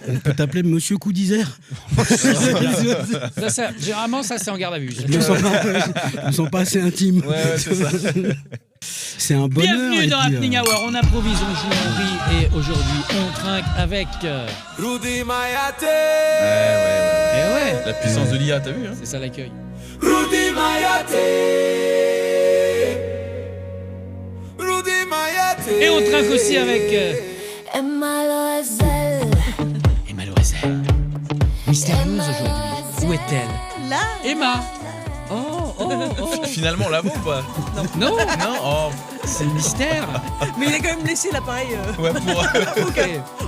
On peut t'appeler Monsieur Coup d'Isère. Généralement, ça, c'est en garde à vue. Ils ne sont pas assez intimes. Ouais, c'est ça. C'est un bonheur. Bienvenue dans Happening Hour, on improvise, on joue, on rit et aujourd'hui on trinque avec... Rudy Mayate. Ouais. La puissance de l'IA, t'as vu, hein? C'est ça l'accueil. Rudy Mayate. Rudy Mayate. Et on trinque aussi avec... Emma Loisel. Emma Loisel. Mystérieuse aujourd'hui. Où est-elle? Là. Emma. Finalement, on la voit ou pas? Non, Non. Oh. c'est le mystère. Mais il a quand même laissé l'appareil Ouais, pour.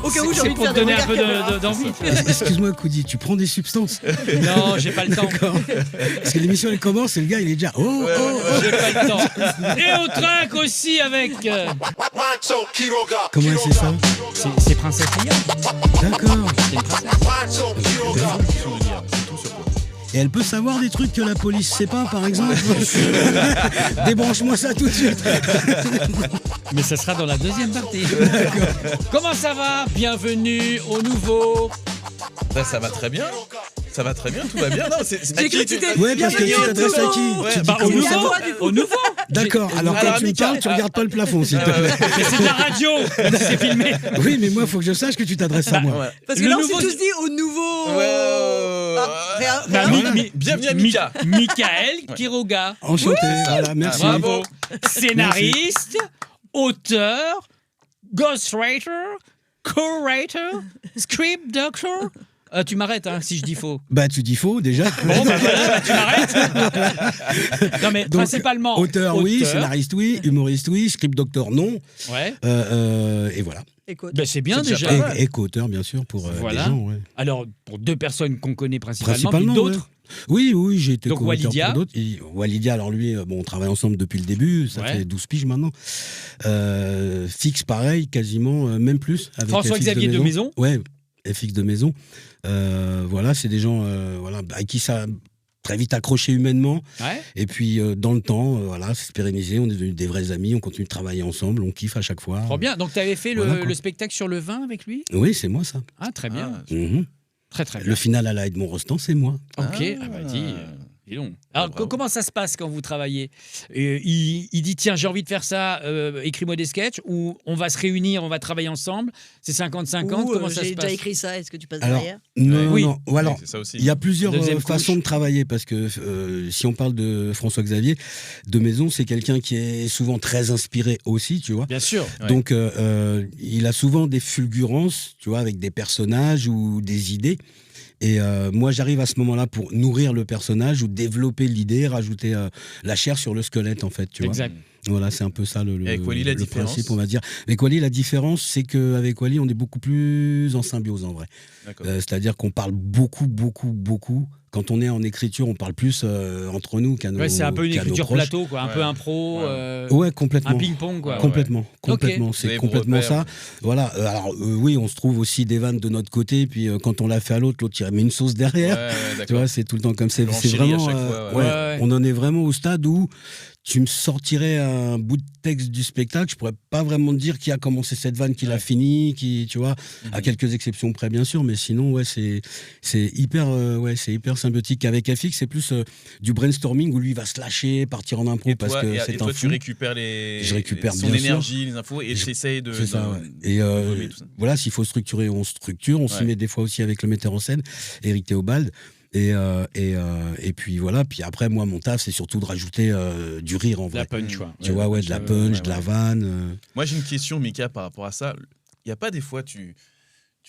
au cas où j'ai C'est envie de pour faire te des donner un regards peu caméra. d'envie. Excuse-moi, Koudi, tu prends des substances? Non, j'ai pas le temps. D'accord. Parce que l'émission elle commence et le gars il est déjà. J'ai pas le temps. Et on trinque aussi avec... Comment c'est ça? C'est Princesse Leia. D'accord. C'est une princesse. Et elle peut savoir des trucs que la police sait pas, par exemple. Débranche-moi ça tout de suite. Mais ça sera dans la deuxième partie. Comment ça va? Bienvenue au nouveau. Ça va très bien. Ça va très bien, tout va bien. Non, c'est J'ai cru que tu t'es- Ouais, parce que tu Bienvenue au t'adresses à qui? Ouais, Tu dis Bah, au comment nouveau. ça va? toi, du coup. Au nouveau. D'accord, alors quand Alors, tu me Mika, parles, tu regardes pas le plafond, s'il te plaît. Mais c'est de la radio. C'est filmé. Oui, mais moi, il faut que je sache que tu t'adresses à moi. Ouais. Parce que Le là, on s'est nouveau- tous dit au nouveau. Ouais. Rien. Bah, Bienvenue à Mika. Michael Quiroga. Enchanté, voilà, merci. Bravo. Scénariste, auteur, ghostwriter, co-writer, script doctor. Tu m'arrêtes hein, si je dis faux. Bah, tu dis faux, déjà. Bon, bah voilà, bah, tu m'arrêtes. Non, mais Donc, principalement. Auteur, oui, scénariste, oui, humoriste, oui, script doctor, non. Ouais. Et voilà. Écoute. Ben, c'est bien C'est déjà déjà. pas mal. Et co-auteur, bien sûr, pour Voilà. des gens, ouais. Alors, pour deux personnes qu'on connaît principalement, Principalement, puis d'autres. Oui, j'ai été Donc, co-auteur Walidia. pour d'autres. Et Walidia, alors lui, on travaille ensemble depuis le début, ça Ouais. fait 12 piges maintenant. Fix, pareil, quasiment, même plus. Avec François-Xavier de Maison. Ouais, FX de Maison. Voilà, c'est des gens voilà, à qui ça a très vite accroché humainement. Ouais. Et puis, dans le temps, voilà, c'est pérennisé, on est devenus des vrais amis, on continue de travailler ensemble, on kiffe à chaque fois. Trop bien. Donc, tu avais fait Voilà, quoi. le spectacle sur le vin avec lui? Oui, c'est moi ça. Ah, très bien. Ah, Mhm. Très, très bien. Le final à la Edmond Rostand, c'est moi. Ok, ah bah dis donc. Alors, bravo. comment ça se passe quand vous travaillez? Il dit, tiens, j'ai envie de faire ça, écris-moi des sketchs, ou on va se réunir, on va travailler ensemble, c'est 50-50, Ou, comment ça se j'ai passe? déjà écrit ça, est-ce que tu passes Alors, derrière? non, Oui. non. Ou alors, c'est ça aussi. il y a plusieurs Deuxième façons couche. de travailler parce que si on parle de François-Xavier de Maison, c'est quelqu'un qui est souvent très inspiré aussi, tu vois. Bien sûr. Ouais. Donc, il a souvent des fulgurances, tu vois, avec des personnages ou des idées. Et moi, j'arrive à ce moment-là pour nourrir le personnage ou développer l'idée, rajouter la chair sur le squelette, en fait, tu vois. Exact. Voilà, c'est un peu ça le Et avec Wally, la le différence principe, on va dire. Avec Wally, la différence, c'est qu'avec Wally, on est beaucoup plus en symbiose, en vrai. D'accord. C'est-à-dire qu'on parle beaucoup. Quand on est en écriture, on parle plus entre nous qu'à nos Ouais, c'est un peu une qu'à nos écriture proches. plateau, quoi, un Ouais. peu impro, Ouais, complètement. un ping-pong, quoi. Ouais. Complètement. Vous C'est avez vos complètement repères. ça. Voilà. Alors, oui, on se trouve aussi des vannes de notre côté, puis quand on l'a fait à l'autre il met une sauce derrière. Ouais, Tu d'accord. vois, c'est tout le temps comme c'est Renchérit à vraiment. chaque fois, ouais, ouais. On en est vraiment au stade où tu me sortirais un bout de texte du spectacle, je pourrais pas vraiment te dire qui a commencé cette vanne, qui l'a fini, qui, tu vois, à quelques exceptions près bien sûr, mais sinon ouais c'est hyper symbiotique. Avec FX, c'est plus du brainstorming où lui va se lâcher, partir en impro Et parce toi, que et c'est toi, un tu fou. récupères Je récupère son bien sûr. énergie, les infos, et tu essayes de. C'est ça, de- ouais. Et de tout ça. voilà, s'il faut structurer, on structure. On s'y Ouais. met des fois aussi avec le metteur en scène, Éric Théobald. Et puis voilà. Puis après, moi, mon taf, c'est surtout de rajouter du rire en De la vrai. punch, quoi. Tu vois, ouais, de la punch, de la vanne. Moi, j'ai une question, Mika, par rapport à ça. Il n'y a pas des fois, tu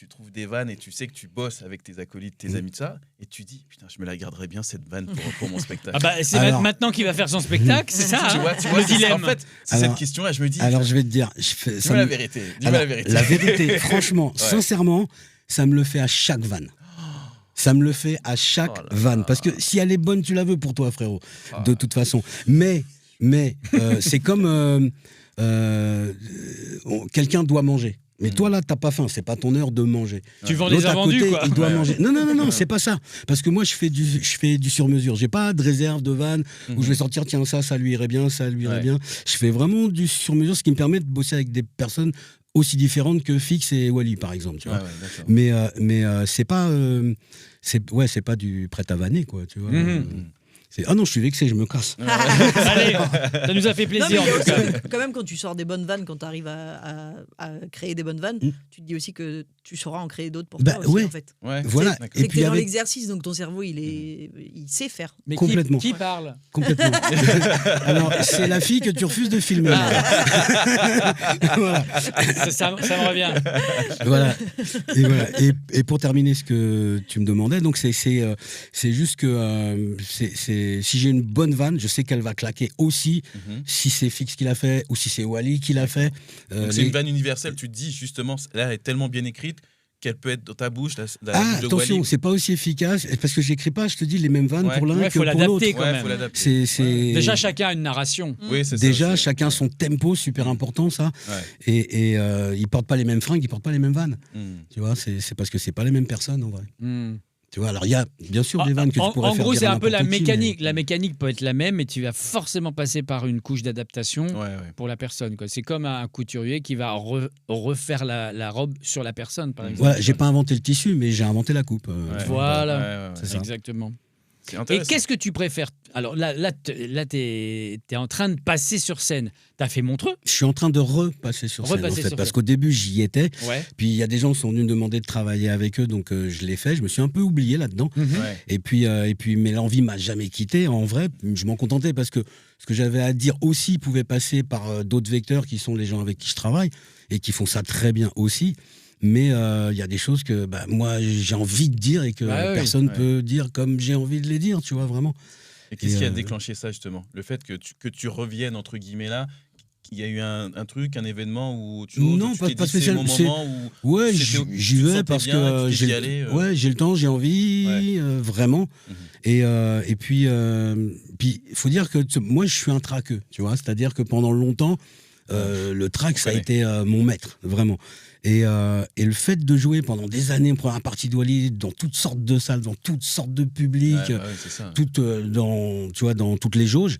trouves des vannes et tu sais que tu bosses avec tes acolytes, tes amis de ça, et tu dis, putain, je me la garderais bien cette vanne pour mon spectacle. Ah bah, c'est Alors- maintenant qu'il va faire son spectacle, c'est ça, tu hein, vois, le c'est ça. dilemme. En fait, c'est Alors- cette question-là, je me dis, Alors, je vais te dire, dis-moi la vérité. Dis-moi Alors, la vérité. La vérité, franchement, sincèrement, ça me le fait à chaque vanne. Ça me le fait à chaque Oh là vanne. là. Parce que si elle est bonne, tu la veux pour toi, frérot. Ah. De toute façon. Mais c'est comme quelqu'un doit manger. Mais toi, là, t'as pas faim, c'est pas ton heure de manger. Tu vends L'autre des à invendus, côté, quoi. il doit Ouais, manger. Non, c'est pas ça. Parce que moi, je fais du sur-mesure. J'ai pas de réserve de vanne où je vais sortir, tiens, ça lui irait bien, ça lui irait Ouais. bien. Je fais vraiment du sur-mesure, ce qui me permet de bosser avec des personnes aussi différentes que Fix et Wally, par exemple. Tu vois. Ouais, d'accord. Mais c'est pas, c'est pas du prêt à vanner, quoi. Tu vois. Ah non, je suis vexé, je me casse. Allez, ça nous a fait Non, mais plaisir il y en a tout cas. aussi, quand même, quand tu sors des bonnes vannes, quand tu arrives à créer des bonnes vannes, tu te dis aussi que tu sauras en créer d'autres pour Bah, toi aussi, ouais. en fait. Ouais. Voilà. D'accord. C'est Et que puis t'es dans avec l'exercice, donc ton cerveau, il sait faire. Mais Complètement. Qui parle complètement. Alors c'est la fille que tu refuses de filmer. Voilà. ça me revient. Voilà. Et voilà. Et pour terminer ce que tu me demandais, donc c'est juste que si j'ai une bonne vanne, je sais qu'elle va claquer aussi si c'est Fix qui l'a fait ou si c'est Wally qui l'a fait. Donc c'est une vanne universelle, tu te dis justement, là elle est tellement bien écrite qu'elle peut être dans ta bouche. La bouche de Attention, Wally. c'est pas aussi efficace parce que j'écris pas, je te dis, les mêmes vannes pour l'un Ouais, que faut pour l'autre. l'adapter quand Ouais, même. faut l'adapter. Déjà, chacun a une narration. Oui, c'est ça Déjà, aussi. chacun son tempo, super important ça. Ouais. Et ils portent pas les mêmes fringues, ils portent pas les mêmes vannes. Mm. Tu vois, c'est parce que c'est pas les mêmes personnes en vrai. Hmm. Tu vois, alors il y a bien sûr des vannes que tu pourrais En faire gros, dire c'est à un peu la n'importe qui, mécanique. mais- La mécanique peut être la même, mais tu vas forcément passer par une couche d'adaptation Ouais. pour la personne, quoi. C'est comme un couturier qui va refaire la robe sur la personne, par exemple. Voilà, j'ai pas inventé le tissu, mais j'ai inventé la coupe. Ouais. Voilà. Ouais. C'est ça. Exactement. C'est Et intéressant. qu'est-ce que tu préfères? Alors là, t'es en train de passer sur scène. T'as fait Montreux? Je suis en train de repasser sur scène, en Repasser fait, sur parce scène. qu'au début, j'y étais. Ouais. Puis il y a des gens qui sont venus me demander de travailler avec eux, donc je l'ai fait. Je me suis un peu oublié là-dedans. Mhm. Ouais. Et puis, mais l'envie m'a jamais quitté. En vrai, je m'en contentais parce que ce que j'avais à dire aussi pouvait passer par d'autres vecteurs qui sont les gens avec qui je travaille et qui font ça très bien aussi. Mais il y a des choses que moi j'ai envie de dire et que Bah oui, personne ouais. peut dire comme j'ai envie de les dire, tu vois, vraiment. Et qu'est-ce Et, qui a déclenché ça justement? Le fait que tu reviennes entre guillemets là, il y a eu un truc, un événement ou autre chose? Non, où tu pas t'es dit, c'est spécialement, mon c'est- moment où Ouais, C'était- j'y tu te vais sentais parce bien, que tu t'es dit, j'ai allez, j'ai le temps, j'ai envie, vraiment. Mhm. Et puis il faut dire que moi je suis un traqueux, tu vois, c'est-à-dire que pendant longtemps le track ça a connaît. été mon maître, vraiment. Et le fait de jouer pendant des années en première partie de Wally dans toutes sortes de salles, dans toutes sortes de publics, Ouais, c'est ça. dans toutes les jauges.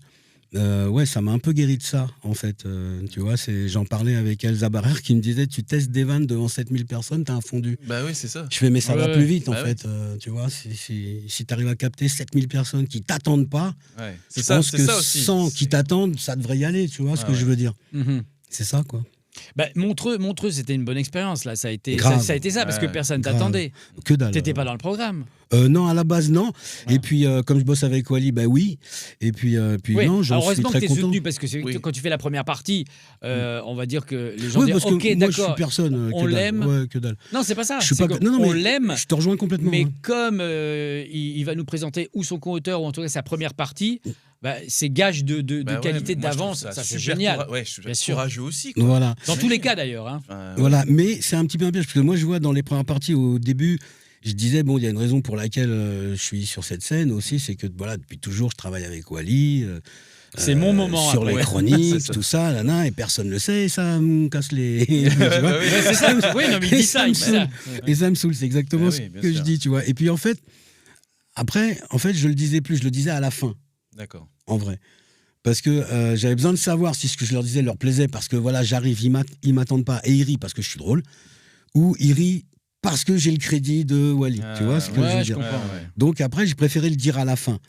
Ça m'a un peu guéri de ça, en fait. Tu vois, j'en parlais avec Elsa Barrère qui me disait tu testes des vannes devant 7000 personnes, t'as un fondu. Bah oui, c'est ça. Je fais, mais ça va Ouais, plus vite, en bah fait. Tu vois, si tu arrives à capter 7000 personnes qui t'attendent pas, Ouais. je C'est ça, pense c'est que ça aussi. 100 qui C'est- t'attendent, ça devrait y aller, tu vois ce que Ouais. je veux dire. Mhm. C'est ça, quoi. Montreux, c'était une bonne expérience là. Ça a été Grave. ça parce que Ouais, personne grave. t'attendait. Que dalle. T'étais pas dans le programme. Non, à la base, non. Ouais. Et puis, comme je bosse avec Wally, oui. Et puis Oui. non, j'en Alors, suis heureusement que très t'es content. soutenu parce que Oui. quand tu fais la première partie, on va dire que les gens Oui, disent parce que ok, moi, je suis d'accord. personne. on que dalle. l'aime. Ouais, que dalle. Non, c'est pas ça. Je suis C'est pas... que Non, on mais l'aime. je te rejoins complètement. Mais hein. comme il va nous présenter ou son co-auteur ou en tout cas sa première partie, c'est gage de Bah ouais, qualité moi, je trouve d'avance. Ça, c'est super génial. Ouais, je suis Bien sûr. courageux aussi. Quoi. Voilà. Dans tous les cas d'ailleurs. Hein. Enfin, Voilà, mais c'est un petit peu un piège, parce que moi je vois dans les premières parties au début, je disais, bon, il y a une raison pour laquelle je suis sur cette scène aussi, c'est que voilà, depuis toujours je travaille avec Wally. C'est mon moment. Sur après. les chroniques, C'est ça. tout ça, là, et personne le sait, et ça me casse les. tu vois. Ouais, c'est ça. Oui, non, mais il dit ça. Il dit ça. Et ça me saoule, c'est exactement Ah ce oui, bien que je sûr. dis, tu vois. Et puis en fait, après, je le disais plus, je le disais à la fin, D'accord. en vrai. Parce que j'avais besoin de savoir si ce que je leur disais leur plaisait, parce que voilà, j'arrive, ils m'attendent pas, et ils rient parce que je suis drôle, ou ils rient parce que j'ai le crédit de Wally. Tu vois ce que je veux je dire. comprends. Donc après, j'ai préféré le dire à la fin.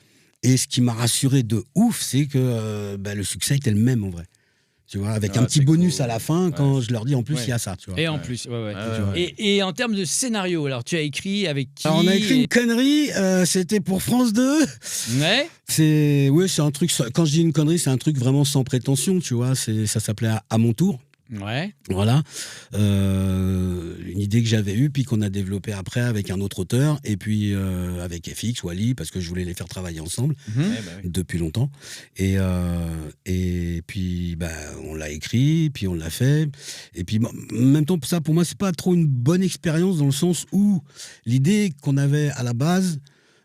Et ce qui m'a rassuré de ouf, c'est que le succès était le même en vrai. Tu vois, avec Ah, un petit c'est bonus cool. à la fin, quand je leur dis en plus, Ouais. il y a ça. Tu vois. Et en Ouais. plus, ouais. Ouais, ouais. Et en termes de scénario, alors tu as écrit avec qui? Alors, on a écrit une connerie, c'était pour France 2. Ouais. C'est un truc, quand je dis une connerie, c'est un truc vraiment sans prétention, tu vois. Ça s'appelait à mon tour. Ouais. Voilà, une idée que j'avais eue, puis qu'on a développée après avec un autre auteur, et puis avec FX, Wally, parce que je voulais les faire travailler ensemble Mhm. Ouais, bah oui. depuis longtemps. Et puis, on l'a écrit, puis on l'a fait. Et puis, en même temps, ça, pour moi, c'est pas trop une bonne expérience dans le sens où l'idée qu'on avait à la base,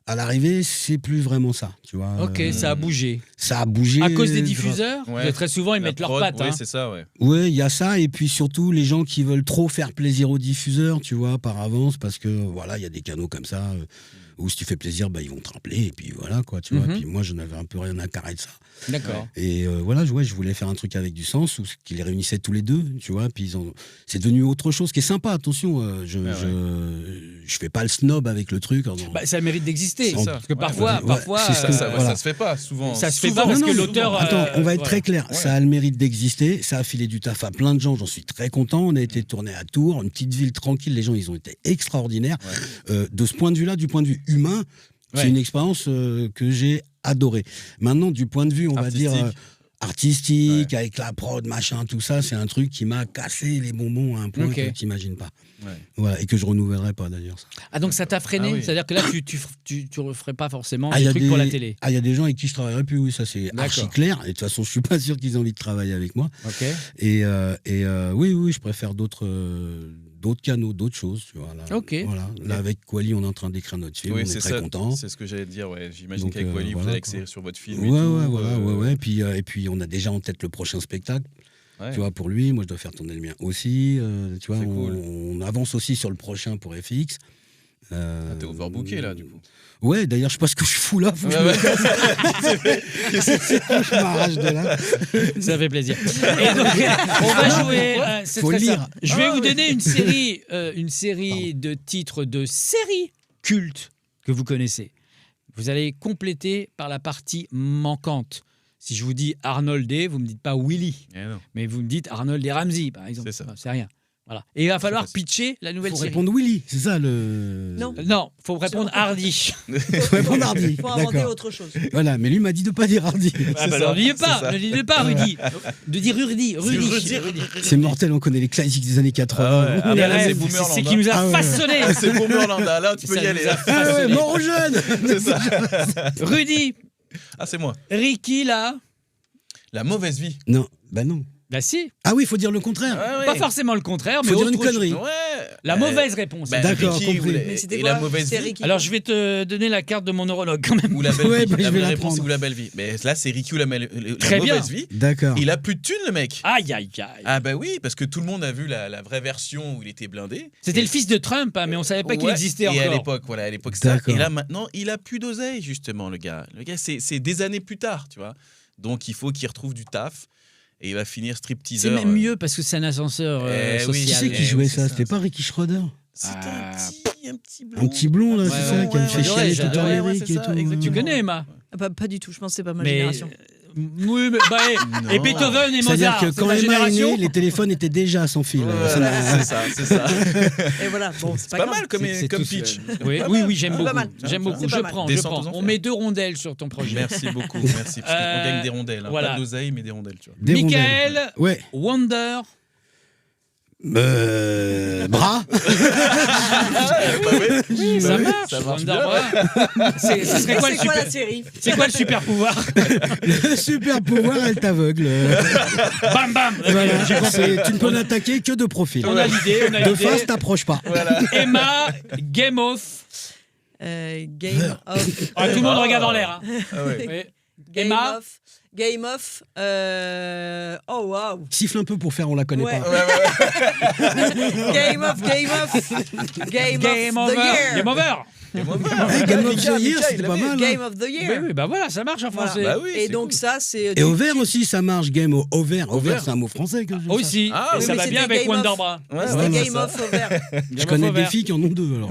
À l'arrivée, c'est plus vraiment ça, tu vois. Ok, ça a bougé. Ça a bougé. À cause des grave. diffuseurs, Ouais. très souvent, ils La mettent leurs prod, pattes. Oui, hein. c'est ça, ouais. Ouais, il y a ça, et puis surtout les gens qui veulent trop faire plaisir aux diffuseurs, tu vois, par avance, parce que voilà, il y a des canaux comme ça où si tu fais plaisir, ils vont te rappeler, et puis voilà, quoi, tu vois. Mhm. Et puis moi, je n'avais un peu rien à carrer de ça. D'accord. Et voilà, je voulais faire un truc avec du sens, qui les réunissait tous les deux, tu vois. Puis c'est devenu autre chose qui est sympa, attention. Je fais pas le snob avec le truc. Ça mérite d'exister. C'est ça. Parce que Ouais, parfois, ouais, parfois c'est ce que- Ça voilà. se fait pas, souvent. ça se fait Souvent, pas parce Non, que non, l'auteur. Attends, on va être voilà. très clair. Ouais. Ça a le mérite d'exister. Ça a filé du taf à plein de gens. J'en suis très content. On a été tourné à Tours, une petite ville tranquille. Les gens, ils ont été extraordinaires. De ce point de vue-là, du point de vue humain, Ouais. c'est une expérience que j'ai adorée. Maintenant, du point de vue, on va dire artistique, avec la prod, machin, tout ça, c'est un truc qui m'a cassé les bonbons à un point Ok. que tu n'imagines pas. Ouais. Voilà, et que je renouvellerai pas d'ailleurs. ça. Ah, donc ça t'a freiné. Ah oui. C'est-à-dire que là, tu referais pas forcément il y des a trucs pour la télé. il y a des gens avec qui je travaillerai plus, oui, ça c'est D'accord. archi clair. Et de toute façon, je suis pas sûr qu'ils aient envie de travailler avec moi. Ok. Et oui, je préfère d'autres canaux, d'autres choses. Tu vois, là, Ok. Voilà. Là, avec Quali, on est en train d'écrire notre film. Oui, on est c'est très ça. content. C'est ce que j'allais te dire, ouais. J'imagine Donc, qu'avec Wally, vous voilà, allez quoi. accélérer sur votre film. Ouais, et tout, ouais. Et puis, on a déjà en tête le prochain spectacle. ouais. Tu vois, pour lui, moi, je dois faire tourner le mien aussi. Tu vois, C'est cool. on avance aussi sur le prochain pour FX. T'es overbooké, là, du coup. Ouais, d'ailleurs, je sais pas ce que je fous là. Faut que je me casse. Je m'arrache de là. Ça fait plaisir. Et donc, on va jouer. C'est Faut très lire. simple. Je vais vous donner une série de titres de séries cultes que vous connaissez. Vous allez compléter par la partie manquante. Si je vous dis Arnold et, vous me dites pas Willy, Eh non. mais vous me dites Arnold et Ramsey, par exemple. C'est ça. C'est rien. Voilà. Et il va falloir facile. pitcher la nouvelle Faut série. répondre Willy, c'est ça le. Non. Non, faut répondre Hardy. Faut répondre Hardy. Il faut inventer D'accord. autre chose. Voilà, mais lui m'a dit de pas dire Hardy. Ah bah ça, alors, ne dites c'est pas, ça. ne dites pas Rudy. De dire Rudy. C'est mortel, on connaît les classiques des années 80. Ah ouais. Ouh Ah là bah là, là, c'est C'est Boomerland, qui hein. nous a Ah ouais. façonné. C'est pour Merlanda, là, tu peux Ça y aller. nous a Ah ouais, façonné. mort aux jeunes. C'est ça. Rudy, Ah, c'est moi. Ricky là. La mauvaise vie. Non, bah non. Bah si, Ah oui, il faut dire le contraire. Ouais, pas forcément le contraire, mais Faut dire autre une connerie. chose. Ouais. La mauvaise réponse. Bah, D'accord, Ricky, compris. Mais c'était et quoi la mauvaise C'était vie. Ricky. Alors je vais te donner la carte de mon neurologue quand même. Ou la belle Ouais, vie. bah, je La vais vraie la réponse, prendre. ou la belle vie. Mais là, c'est Ricky ou la Très bien. mauvaise vie. D'accord. Il a plus de thunes, le mec. Aïe aïe aïe. Ah bah oui, parce que tout le monde a vu la vraie version où il était blindé. C'était le fils de Trump, hein, mais on savait pas qu'il Ouais, existait et encore. à l'époque ça. D'accord. Et là maintenant, il a plus d'oseille justement, le gars. Le gars, c'est des années plus tard, tu vois. Donc il faut qu'il retrouve du taf et il va finir stripteaser. C'est même mieux parce que c'est un ascenseur Eh oui, Qui social. c'est qui Eh jouait oui, ça c'est C'était ça. pas Ricky Schroeder C'est Ah. un petit blond. Un petit blond, là, Ouais, c'est ouais, ça, qui a ouais, fait ouais, chialer toute j'adore. l'Amérique Ouais, et c'est ça, tout. exactement. Tu connais Emma Pas du tout, je pense que c'est pas ma Mais génération. oui, mais Non. et Beethoven et C'est-à-dire Mozart, que c'est quand ma Emma est génération. née, les téléphones étaient déjà sans fil. Voilà, c'est ça. Et voilà, bon, c'est C'est pas grave. mal comme C'est comme tout pitch. Oui, j'aime C'est beaucoup. pas mal. J'aime beaucoup. C'est Je pas mal. prends. Descends aux enfers. On met 2 rondelles sur ton projet. Merci beaucoup, merci. Parce qu'on gagne des rondelles. Hein. Voilà. Pas d'oseille, mais des rondelles, tu vois. Des rondelles. Michael Ouais. Wonder. Bras. Ça marche. ça marche Wonder bien. Bra. Ce serait quoi le C'est quoi super la série C'est quoi le super pouvoir Le super pouvoir, elle t'aveugle. Bam bam. Voilà, tu ne peux l'attaquer que de profil. On a l'idée, De face, t'approches pas. Emma Game of. Game of. Ah, tout le monde regarde en l'air. Hein. Ah ouais. Oui. Game Emma. of. Game of. Oh waouh. Siffle un peu pour faire, on la connaît Ouais. pas. Game of. Game Game of the over. year. Game over. Game of the Year, c'était pas mal. Game of the year. Oui, bah voilà, ça marche en Voilà. français. Bah oui, Et c'est donc cool. ça, c'est. Et au vert aussi, ça marche. Game au vert. Au Au vert, vert. c'est un mot français. Que je Aussi. Ah, et oui, ça mais va bien c'était avec Game Wonder of. Bra. Ouais, C'était ouais, Game c'est ça. of au vert. Je connais des filles qui en ont 2 alors.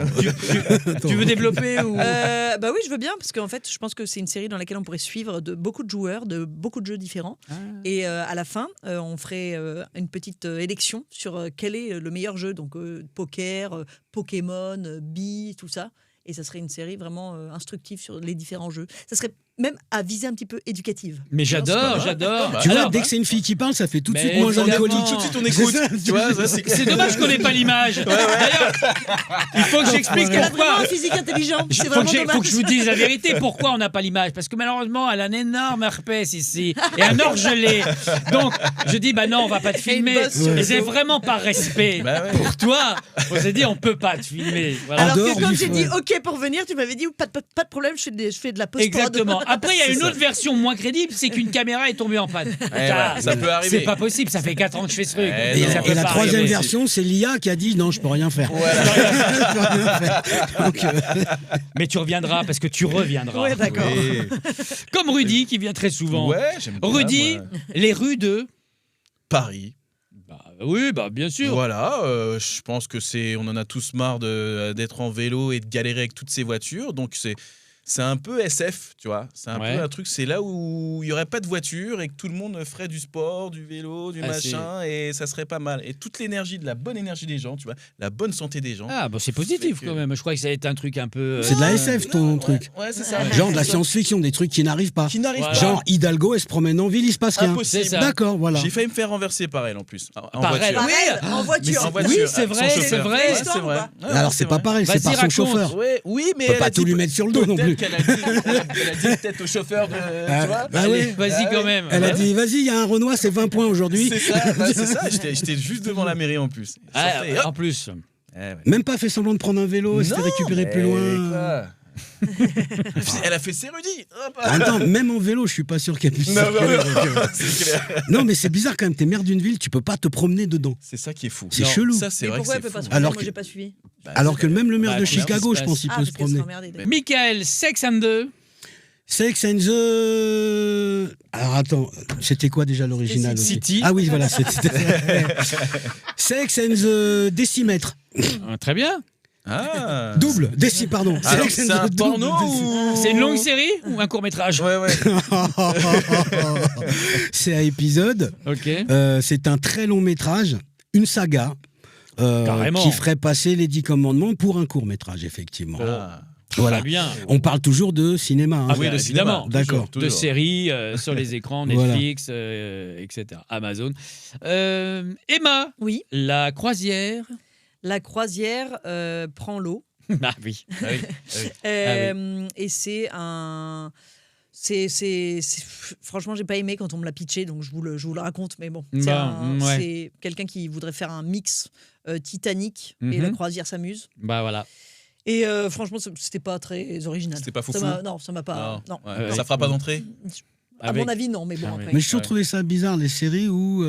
Tu veux développer ou Bah oui, je veux bien parce qu'en fait, je pense que c'est une série dans laquelle on pourrait suivre beaucoup de joueurs, de beaucoup de jeux différents. Et à la fin, on ferait une petite élection sur quel est le meilleur jeu, donc poker, Pokémon, billes, tout ça. Et ça serait une série vraiment instructive sur les différents jeux. Ça serait même à visée un petit peu éducative. Mais j'adore. Tu vois, Alors, dès que c'est une fille qui parle, ça fait tout de Mais suite moins évidemment. alcoolique. Tout de suite, on écoute. Tu vois, ça, c'est dommage qu'on n'ait pas l'image. D'ailleurs, il faut que j'explique Elle a vraiment pourquoi. un physique intelligent. C'est Faut vraiment que, dommage. faut que je vous dise la vérité. Pourquoi on n'a pas l'image? Parce que malheureusement, elle a un énorme herpès ici et un orgelet. Donc, je dis, bah non, on va pas te filmer. bosse sur le Et c'est dos. vraiment par respect Bah ouais. pour toi. On s'est dit, on peut pas te filmer. Voilà. Alors dehors que quand du j'ai feu. dit OK, pitché pour venir, tu m'avais dit pas de problème, je fais de la post-prod. Exactement. Après, il y a C'est une ça. autre version moins crédible, c'est qu'une caméra est tombée en panne. voilà, ça peut arriver. C'est pas possible, ça fait 4 ans que je fais ce truc. Eh Et, non, Ça la, peut et la pas troisième arriver. version, c'est l'IA qui a dit non, je peux rien faire. Voilà. Je peux rien faire. Donc, Mais tu reviendras parce que tu reviendras. Ouais, d'accord. Oui. Comme Rudy qui vient très souvent. Ouais, j'aime bien. Rudy, moi. les rues de. Paris. Oui, bien sûr. Voilà, je pense que on en a tous marre d'être en vélo et de galérer avec toutes ces voitures. Donc c'est un peu SF, tu vois. C'est un Ouais. peu un truc, c'est là où il n'y aurait pas de voiture et que tout le monde ferait du sport, du vélo, du machin, et ça serait pas mal. Et toute l'énergie, de la bonne énergie des gens, tu vois, la bonne santé des gens. Ah, c'est positif Fait que- quand même. Je crois que ça va être un truc un peu. c'est de la SF ton truc. Ouais, c'est ça. Genre de la science-fiction, des trucs qui n'arrivent pas. Qui n'arrive Voilà. pas. Genre Hidalgo, elle se promène en ville, il se passe rien. Impossible. C'est ça. D'accord, voilà. J'ai failli me faire renverser par elle en plus. En Par voiture. elle. Par Oui. elle, en voiture. En voiture. Oui, c'est vrai, sans c'est chauffeur. vrai. Ouais, c'est vrai. Ouais, Alors ouais, c'est pas vrai. pareil, c'est Vas-y, par son raconte. chauffeur. Ouais, oui, mais On peut elle pas a tout dit- lui mettre sur le dos non peut-être plus. qu'elle a dit peut-être au chauffeur de. Tu vois bah Allez, oui. vas-y quand même. Elle a dit vas-y, il y a un Renoir, c'est 20 points aujourd'hui. C'est ça, bah, c'est ça. J'étais juste devant la mairie en plus. Ah, Sortez, hop. en plus. Eh ouais. Même pas fait semblant de prendre un vélo, elle s'était Non, récupérée plus mais loin. quoi Elle a fait ses rudis. Hop. Attends, même en vélo, je suis pas sûr qu'elle puisse Non, circuler, non, donc, C'est clair. non, mais c'est bizarre quand même, t'es maire d'une ville, tu peux pas te promener dedans. C'est ça qui est fou. C'est Non, chelou. Ça, c'est Mais vrai que pourquoi c'est elle peut fou. pas se promener? Alors Moi, que- j'ai pas suivi. Bah, Alors que même le maire Bah, de qu'est-ce qui Chicago, se je pense, il Ah, peut parce se qu'elle sera promener. emmerdée. Michael, Sex and the. Sex and the... Alors attends, c'était quoi déjà l'original aussi City. Ah oui, voilà, c'était... Sex and the décimètre. Très bien. Ah. Double, pardon. Alors, Sex and c'est un the porno double ou C'est une longue série ou un court-métrage? Ouais, ouais. C'est un épisode, Ok. c'est un très long métrage, une saga, Carrément. qui ferait passer les 10 commandements pour un court métrage, effectivement. Ah. Voilà. Très bien. On parle toujours de cinéma. hein. Ah oui, de évidemment. cinéma, D'accord. toujours. De séries sur les écrans, Voilà. Netflix, etc. Amazon. Emma, Oui, la croisière. la croisière prend l'eau. Ah oui. Ah oui, ah oui. Et c'est un. Franchement, j'ai pas aimé quand on me l'a pitché, donc je vous le raconte. Mais bon, c'est Bah, ouais. c'est quelqu'un qui voudrait faire un mix Titanic et Mhm. la croisière s'amuse. Bah voilà. Et franchement, c'était pas très original. C'était pas Ça foufou. m'a- Non, ça m'a pas. Non. Ouais. Ça fera pas d'entrée. À mon avis, non, mais bon, Ah oui. après. Mais je toujours Ouais. trouvé ça bizarre, les séries où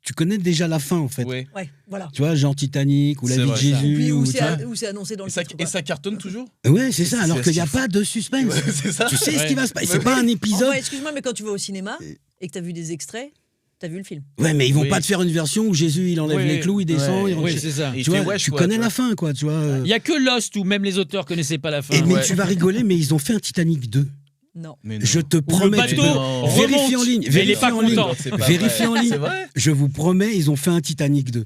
tu connais déjà la fin, en fait. Ouais. Ouais, voilà. Tu vois, genre Titanic ou La C'est vie de vrai, ça. Jésus. Puis ou, où tu vois. c'est annoncé dans Et le ça, titre. et quoi. ça cartonne toujours. Ouais, c'est ça, alors C'est qu'il n'y a ce qu'il pas de suspense. Ouais, c'est ça. Tu sais ce Ouais. qui va se passer. C'est pas un épisode. Enfin, excuse-moi, mais quand tu vas au cinéma et que tu as vu des extraits, tu as vu le film. Ouais, mais ils vont Oui. pas te faire une version où Jésus il enlève Oui. les clous, il descend, Ouais. il rentre Oui, chez- c'est ça. Et Tu il fait vois, wesh, tu quoi, connais tu la vois. fin, quoi. Tu vois. Il n'y a que Lost où même les auteurs connaissaient pas la fin. Et mais Ouais. tu vas rigoler, mais ils ont fait un Titanic 2. Non. Mais non. Je te Où le promets. tu bateau peux- non. Vérifie en ligne. Mais il est Vérifie pas en ligne. content. C'est pas Vérifie vrai. en ligne. C'est vrai. Je vous promets, ils ont fait un Titanic 2.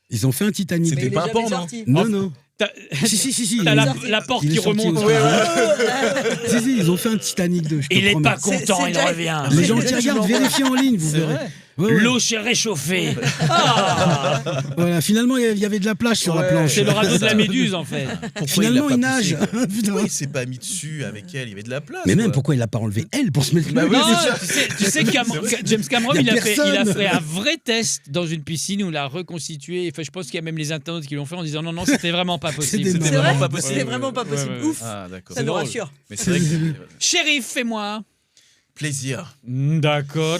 Ils ont fait un Titanic Mais 2. il est pas un jamais porno. sorti. Non, non. T'as Si. t'as il la, est- la porte il est qui sorti remonte. aussi. Si, ils ont fait un Titanic 2. Je te Il est promets. pas content, C'est il déjà- revient. Les gens qui regardent, vérifiez en ligne, vous C'est verrez. vrai. Ouais, ouais. L'eau s'est réchauffée. Ah, Voilà, finalement, il y avait de la plage sur la Ouais. planche. c'est le radeau de la méduse en fait. Pourquoi Finalement, il il l'a pas nage. poussé Putain. Pourquoi il s'est pas mis dessus avec elle? Il y avait de la place. Mais même, quoi. pourquoi il l'a pas enlevé elle pour se mettre Bah le oui, Non, c'est tu sais que James Cameron, Y a il a personne. fait un vrai test dans une piscine où il a reconstitué. Enfin, je pense qu'il y a même les internautes qui l'ont fait en disant non, c'était vraiment pas possible. C'était C'est vraiment vrai pas possible. C'était vraiment pas possible. Ouais, ouais. Ouf. Ah, d'accord. Ça nous drôle. rassure. Mais c'est vrai que Shérif, fais-moi. plaisir. D'accord.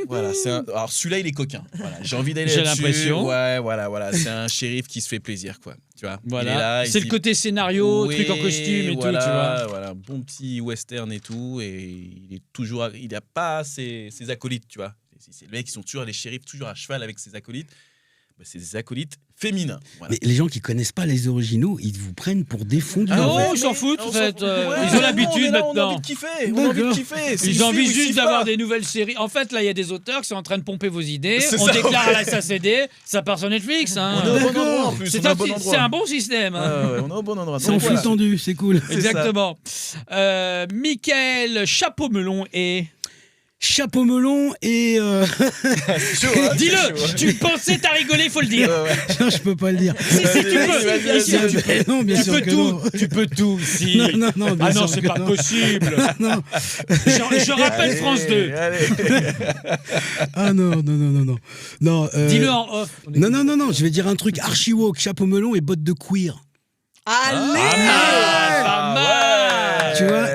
Voilà, alors celui-là il est coquin. Voilà, j'ai envie d'aller J'ai là-dessus. l'impression. Ouais, voilà, c'est un shérif qui se fait plaisir quoi. Tu vois. Il est Voilà. là, il C'est le dit- côté scénario, Oui, truc en costume et voilà, tout, tu vois. Voilà, bon petit western et tout, et il est toujours, il a pas ses acolytes, tu vois. C'est le mec qui sont toujours les shérifs toujours à cheval avec ses acolytes. Bah, c'est des acolytes féminins. Voilà. Mais les gens qui connaissent pas les originaux, ils vous prennent pour des fondus. Ah en ouais, fait. ils s'en foutent, en fait. Ouais, Ils ont non, l'habitude on est là, On a maintenant. envie de kiffer. On a envie de D'accord. kiffer. S'il Ils suit ont ou envie il juste suit d'avoir pas. des nouvelles séries. En fait, là, il y a des auteurs qui sont en train de pomper vos idées. C'est On ça, déclare ouais. à la SACD, ça part sur Netflix. Hein. On est au bon D'accord. endroit en plus. C'est on est au un, bon endroit. c'est un bon système. hein. Ah ouais, on est au bon endroit. C'est en Donc, flux voilà. tendu, c'est cool. C'est ça. Exactement. Michael Chapeau-Melon et... Chapeau melon et. Chaud, hein, c'est Dis-le, chaud, hein. tu pensais, t'as rigolé, il faut le dire. Ouais, ouais. Non, je peux pas le dire. Si, tu peux. Vas-y, Ici, vas-y, tu vas-y. peux. Non, bien Tu sûr peux que tout, non. tu peux tout ici. Non, bien Ah non, sûr c'est que pas non. possible. Non. Je rappelle Allez, France 2. allez. Ah non. Non, Dis-le en off. Non, je vais dire un truc archi woke, chapeau melon et bottes de cuir. Allez Ah, pas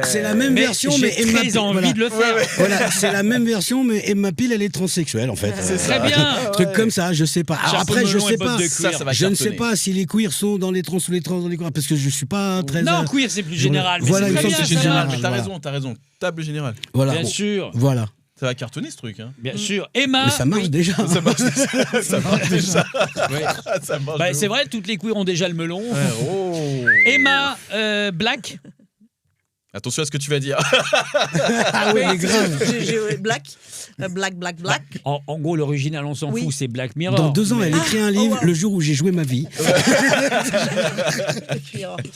C'est la même version, mais j'ai Emma très Peel, envie voilà. de le faire. Voilà, c'est la même version, mais Emma Peel, elle est transsexuelle en fait. Très bien. Truc comme ça, je sais pas. Alors Chapeau après, je melon et sais bottes pas. de cuir. Ça va Je ne sais cartonner. pas si les queers sont dans les trans ou les trans dans les queers, parce que je suis pas très. Non, queer, c'est plus général. Mais Voilà, c'est il très me bien, semble que ça c'est général. marche. Mais Voilà. t'as raison. Table générale. Voilà. Bien sûr. Voilà. Ça va cartonner ce truc. Hein. Bien sûr. Emma. Mais ça marche déjà. Ça marche déjà. Ça marche déjà. Ouais. Ça marche Bah, de c'est ouf. vrai, toutes les queers ont déjà le melon. Ouais, oh. Emma Black. Attention à ce que tu vas dire. Ah ouais, mais grave. J'ai Black. Black. En gros, l'original, on s'en Oui. fout, c'est Black Mirror. Dans 2 ans, elle écrit un livre, wow. Le jour où j'ai joué ma vie.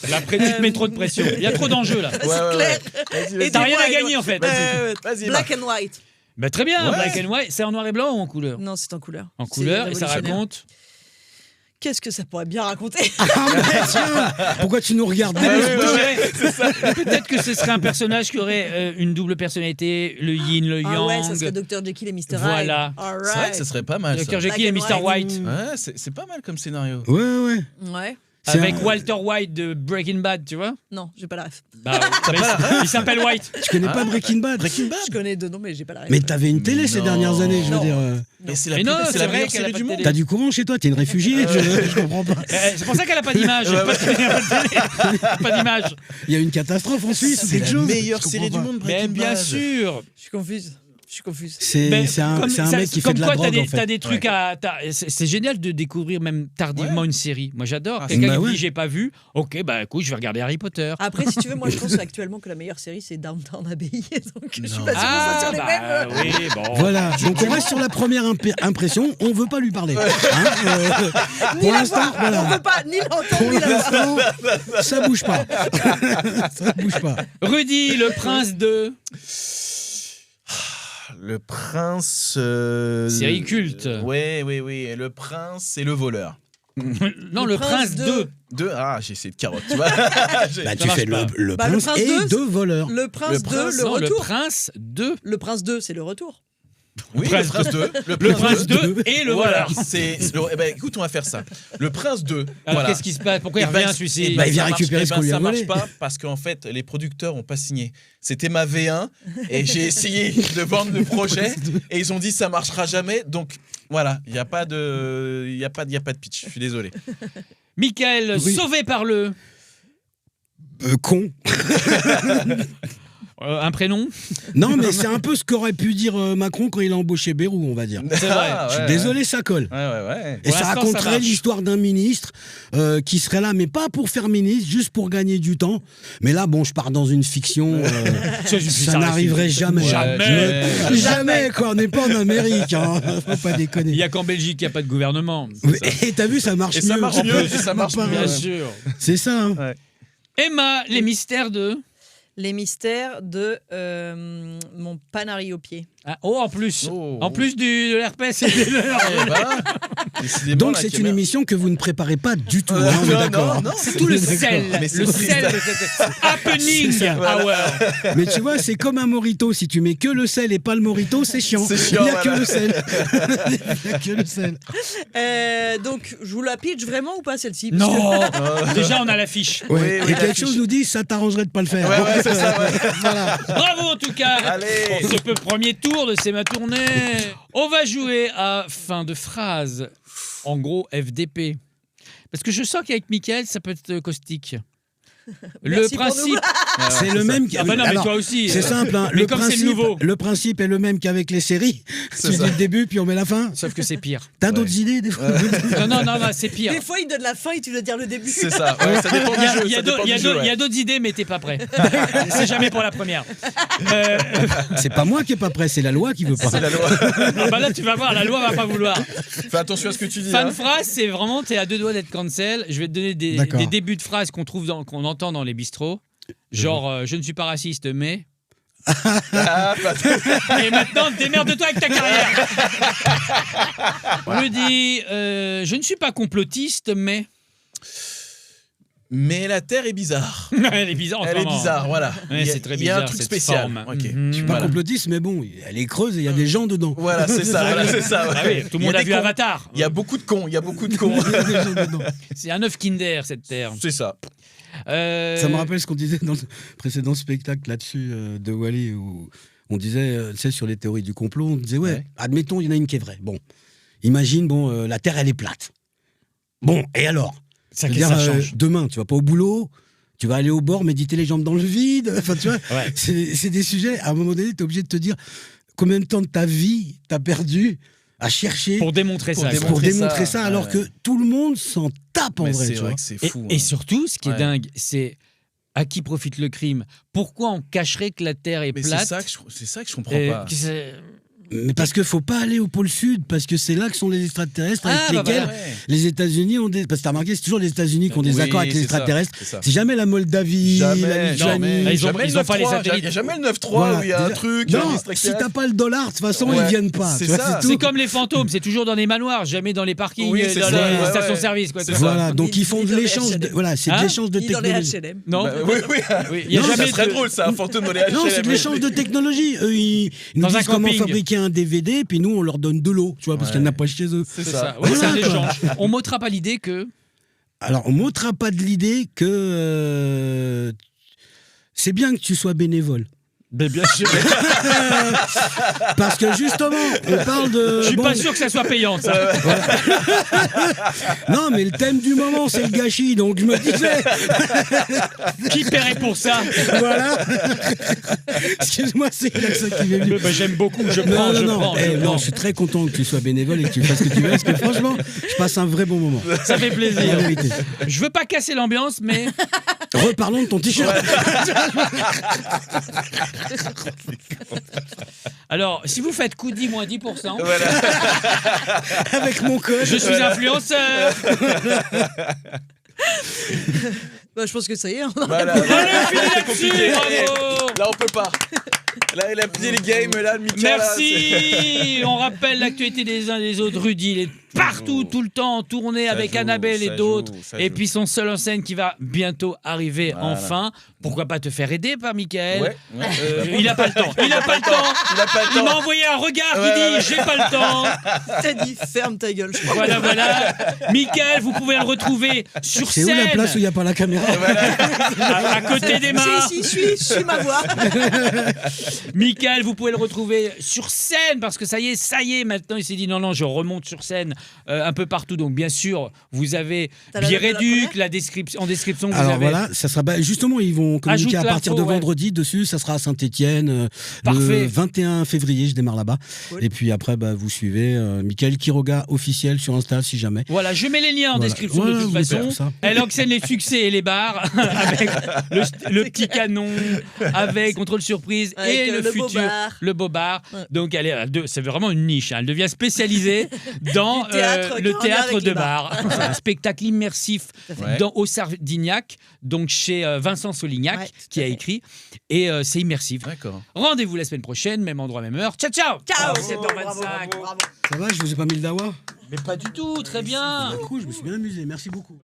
Là, après, tu te mets trop de pression. Il y a trop d'enjeux, là. C'est clair. Vas-y, Et T'as du rien noir à et gagner, noir. en fait. Vas-y, Black and white. Bah, très bien, Ouais. Black and White. C'est en noir et blanc ou en couleur? Non, c'est en couleur. En C'est couleur, et ça révolutionnaire. raconte. Qu'est-ce que ça pourrait bien raconter? Ah, mais tiens, pourquoi tu nous regardes Peut-être que ce serait un personnage qui aurait une double personnalité, le yin, le yang. Ah ouais, ça serait Dr. Jekyll et Mr. Hyde. Voilà. All C'est vrai right. que ça serait pas mal. Ça. Dr. Jekyll et Black Mr. and White. Ouais, c'est pas mal comme scénario. Ouais. Ouais. C'est Avec un- Walter White de Breaking Bad, tu vois? Non, j'ai pas la ref. Bah, mais il s'appelle White. Tu connais pas Breaking Bad Je connais deux noms, mais j'ai pas la ref. Mais t'avais une télé ces Non. dernières années, je veux Non. dire. Mais c'est Mais non, c'est c'est la vrai meilleure qu'elle a série pas du de monde. télé. T'as du courant chez toi, t'es une réfugiée, je comprends pas. C'est pour ça qu'elle a pas d'image. Parce qu'il y a pas de télé. Pas d'image. Il y a une catastrophe en Suisse, C'est quelque la chose. meilleure Je série du comprends pas. monde. Mais Breaking bien Bad. sûr. Je suis confuse. C'est Mais un comme ça- mec qui fait comme de la quoi, drogue, en T'as fait. des trucs à. C'est génial de découvrir même tardivement Ouais. une série. Moi, j'adore. Ah, Quelqu'un bah qui me ouais. dit j'ai pas vu. Ok, bah écoute, je vais regarder Harry Potter. Après, si tu veux, moi, je pense actuellement que la meilleure série, c'est Downton Abbey. Donc, je suis Non. pas sûre qu'on soit sur les bah mêmes. oui, bon. Voilà, donc on reste sur la première impression, on veut pas lui parler. Hein, Ni pour la l'instant, voir, voilà. on veut pas ni Pour l'entendre, ni la voir. l'instant, ça bouge pas. Ça bouge pas. Rudy, le prince de. Le prince. Série culte. Oui. Et le prince et le voleur. Non, le prince de. J'ai essayé de carotte, tu vois. Bah, tu marche fais pas. le Bah, le prince prince et deux, deux voleurs. Le prince 2, le Non, le retour. prince de. Le prince 2, c'est le retour. Oui, le prince 2. Le prince de et le Voilà, voleur. eh ben, écoute, on va faire ça. Le prince 2. Alors, voilà. qu'est-ce qui se passe? Pourquoi il Eh ben, revient celui-ci? eh ben, Bah, il vient ça marche- récupérer eh ce ben, qu'on lui a ça marche volé. pas parce qu'en fait, les producteurs n'ont pas signé. C'était ma V1 et j'ai essayé de vendre le projet et ils ont dit ça marchera jamais. Donc voilà, il n'y a pas de, il y a pas de pitch. Je suis désolé. Michael, Oui. sauvé par le. Con. Un prénom? Non, mais c'est un peu ce qu'aurait pu dire Macron quand il a embauché Bayrou, on va dire. C'est vrai. Ah, Je suis ouais, désolé, ça colle. Ouais. Et Pour ça l'instant, ça raconterait marche. l'histoire d'un ministre qui serait là, mais pas pour faire ministre, juste pour gagner du temps. Mais là, bon, je pars dans une fiction. Ça n'arriverait jamais. Jamais. Jamais, quoi. On n'est pas en Amérique. Hein. Faut pas Il déconner. n'y a qu'en Belgique qu'il n'y a pas de gouvernement. Et t'as vu, ça marche Et mieux. ça marche en mieux, plus. ça marche Pas mieux. Bien mal. sûr. C'est ça. Hein. Emma, les mystères de. Les mystères de mon panari au pied. Ah, oh, en plus. Oh. En plus de l'herpès et de Eh ben, décidément, Donc la c'est une caméra- émission que vous ne préparez pas du tout. Hein, on est non, d'accord. non, C'est tout le D'accord. sel. Mais c'est Le triste. sel de cette happening C'est ça. hour. Mais tu vois, c'est comme un morito. Si tu mets que le sel et pas le morito, c'est chiant. C'est Il chiant, n'y a voilà. que le sel. Il n'y a que le sel. Donc, je vous la pitch vraiment ou pas celle-ci? Parce que- Non. Déjà, on a l'affiche. Ouais. oui, et quelque l'affiche. chose nous dit, ça t'arrangerait de pas le faire. Ouais, c'est ça. Ouais. Voilà. Bravo en tout cas Allez. pour ce premier tour de C'est ma tournée. On va jouer à fin de phrase. En gros, FDP. Parce que je sens qu'avec Mickaël, ça peut être caustique. Le Merci pour principe. C'est le même. Ah bah non, mais Alors, toi aussi. c'est simple. Hein. Mais comme c'est le nouveau. Le principe est le même qu'avec les séries. Tu dis ça. le début, puis on met la fin. Sauf que c'est pire. T'as d'autres idées des fois Non, c'est pire. Des fois, il donne la fin et tu dois dire le début. C'est ça. Ouais, ça dépend du jeu. Il y a ça dépend d'autres- il y a du d'autres- jeu, il y a ouais. d'autres idées, mais t'es pas prêt. C'est jamais pour la première. C'est pas moi qui est pas prêt, c'est la loi qui veut pas. C'est la loi. Ah bah là, tu vas voir, la loi va pas vouloir. Fais attention à ce que tu dis. Fin de hein. phrase, c'est vraiment, t'es à deux doigts d'être cancel. Je vais te donner des D'accord. débuts de phrases qu'on entend dans les bistrots. Genre, je ne suis pas raciste, mais. Ah, bah, Et maintenant, démerde-toi avec ta carrière. Je dis, je ne suis pas complotiste, mais. Mais la Terre est bizarre. Elle est bizarre, Elle est vraiment. bizarre, voilà. Ouais, Il y a- c'est très Il y a un bizarre, truc cette spécial. forme. Ok. Mhm. Je suis pas Voilà. complotiste, mais bon, elle est creuse et il y a des gens dedans. Voilà, c'est ça. Voilà, c'est ça. Ah ouais. oui, tout le Il y monde a des vu cons. Avatar. Il y a beaucoup de cons. Il y a beaucoup de cons. Il y a des gens dedans. C'est un œuf Kinder, cette terre. C'est ça. Ça me rappelle ce qu'on disait dans le précédent spectacle là-dessus de Wally, où on disait, tu sais, sur les théories du complot, on disait, ouais, admettons, il y en a une qui est vraie. Bon, imagine, la Terre, elle est plate. Bon, et alors Ça change. Demain, tu vas pas au boulot, tu vas aller au bord, méditer les jambes dans le vide. Enfin, tu vois, c'est des sujets, à un moment donné, tu es obligé de te dire combien de temps de ta vie t'as perdu à chercher Pour démontrer ça. pour démontrer ça, alors que tout le monde s'en tape en Mais vrai. c'est Tu vrai vois. que c'est fou. Et surtout, ce qui est Ouais. dingue, c'est à qui profite le crime. Pourquoi on cacherait que la Terre est Mais plate c'est ça que je comprends pas. Mais parce qu'il faut pas aller au pôle Sud, parce que c'est là que sont les extraterrestres avec bah lesquels voilà. les États-Unis ont des. Parce que t'as remarqué, c'est toujours les États-Unis qui ont des Oui, accords avec les c'est ça, extraterrestres. c'est ça. C'est jamais la Moldavie, la Jamais, Lituanie. Ils ont jamais pas le 9-3, les satellites. Il n'y a jamais le 9-3 Voilà, où il y a un déjà- truc. il y a Non, des si extraterrestres. t'as pas le dollar, de toute façon, Ouais, ils viennent pas. c'est tu vois, ça. tout. C'est comme les fantômes, c'est toujours dans les manoirs, jamais dans les parkings, Oui, c'est dans ça, les ouais, stations-service. Quoi, C'est tu ça. vois. Voilà, donc ils font Ni de dans les l'échange. HLM. Voilà, c'est de Hein l'échange de Ni dans les technologie. HLM. Non, Bah, oui, oui. oui, il y a Non, jamais Ça serait de- drôle, ça, un fantôme dans les Non, c'est de l'échange de technologie. Eux, ils nous Dans un disent comment camping. fabriquer un DVD, puis nous, on leur donne de l'eau, tu vois, parce Ouais. qu'il n'y en a pas chez eux. C'est C'est ça. ça. Oui, c'est un Voilà, quoi. échange. On m'ôtera pas l'idée que. Alors, on m'ôtera pas de l'idée que c'est bien que tu sois bénévole. Mais bien sûr. Parce que justement, on parle de. Je suis bon, pas sûr que ça soit payant, ça. Non, mais le thème du moment, c'est le gâchis, donc je me disais, Qui paierait pour ça? voilà. Excuse-moi, c'est l'accent qui m'est venu. J'aime beaucoup, je Non, prends, non, je non. prends. Eh, non, je suis très content que tu sois bénévole et que tu fasses ce que tu veux, parce que franchement, je passe un vrai bon moment. Ça fait La plaisir. vérité. Je veux pas casser l'ambiance, mais Reparlons de ton t-shirt. alors, si vous faites coup 10 moins 10%, Avec mon code. je suis influenceur. Bah, je pense que ça y est. Voilà. Allez, fini C'est là-dessus, compliqué. bravo. Là, on peut pas. Là, il a plié les games, là, le Mika. là, Merci. On rappelle l'actualité des uns des autres. Rudy, il est partout, tout le temps, en tournée Ça avec joue, Annabelle et ça d'autres. joue, ça Et joue. puis son seul en scène qui va bientôt arriver Voilà. enfin. Pourquoi pas te faire aider par Michael? Ouais, ouais. Il a pas le temps. Il a pas le temps. Il a pas le Il m'a temps. envoyé un regard qui Ouais, dit ouais. j'ai pas le temps. T'as dit ferme ta gueule. Je crois. Voilà, voilà. Michael, vous pouvez le retrouver sur C'est où scène. la place où il n'y a pas la caméra à côté des mains. Si, suis ma voix. Michael, vous pouvez le retrouver sur scène parce que ça y est, maintenant il s'est dit non, je remonte sur scène un peu partout. Donc bien sûr, vous avez T'as la date de la Biréduc, première en description, vous Alors avez. voilà, ça sera justement, ils vont communiquer Ajoute à partir de l'info, ouais. vendredi dessus. Ça sera à Saint-Étienne Parfait. le 21 février. Je démarre là-bas. Cool. Et puis après, vous suivez Michael Quiroga officiel sur Insta si jamais. Voilà, je mets les liens en Voilà. description Voilà, de toute vous façon. faites ça. Elle enchaîne les succès et les bars avec le petit canon, avec contrôle surprise Avec, et le le beau futur, bar. le beau bar. Ouais. Donc c'est vraiment une niche. Hein. Elle devient spécialisée dans Du théâtre le qui théâtre revient avec de les bar. bars. C'est un spectacle immersif Ouais. au Sardignac, donc chez Vincent Solignac Ouais, tout qui à a fait. écrit. Et c'est immersif. D'accord. Rendez-vous la semaine prochaine, même endroit, même heure. Ciao, ciao. Ciao. 17h25. Bravo. Ça va, je vous ai pas mis le dawa Mais pas du tout, très bien. Cool, je me suis bien amusé. Merci beaucoup.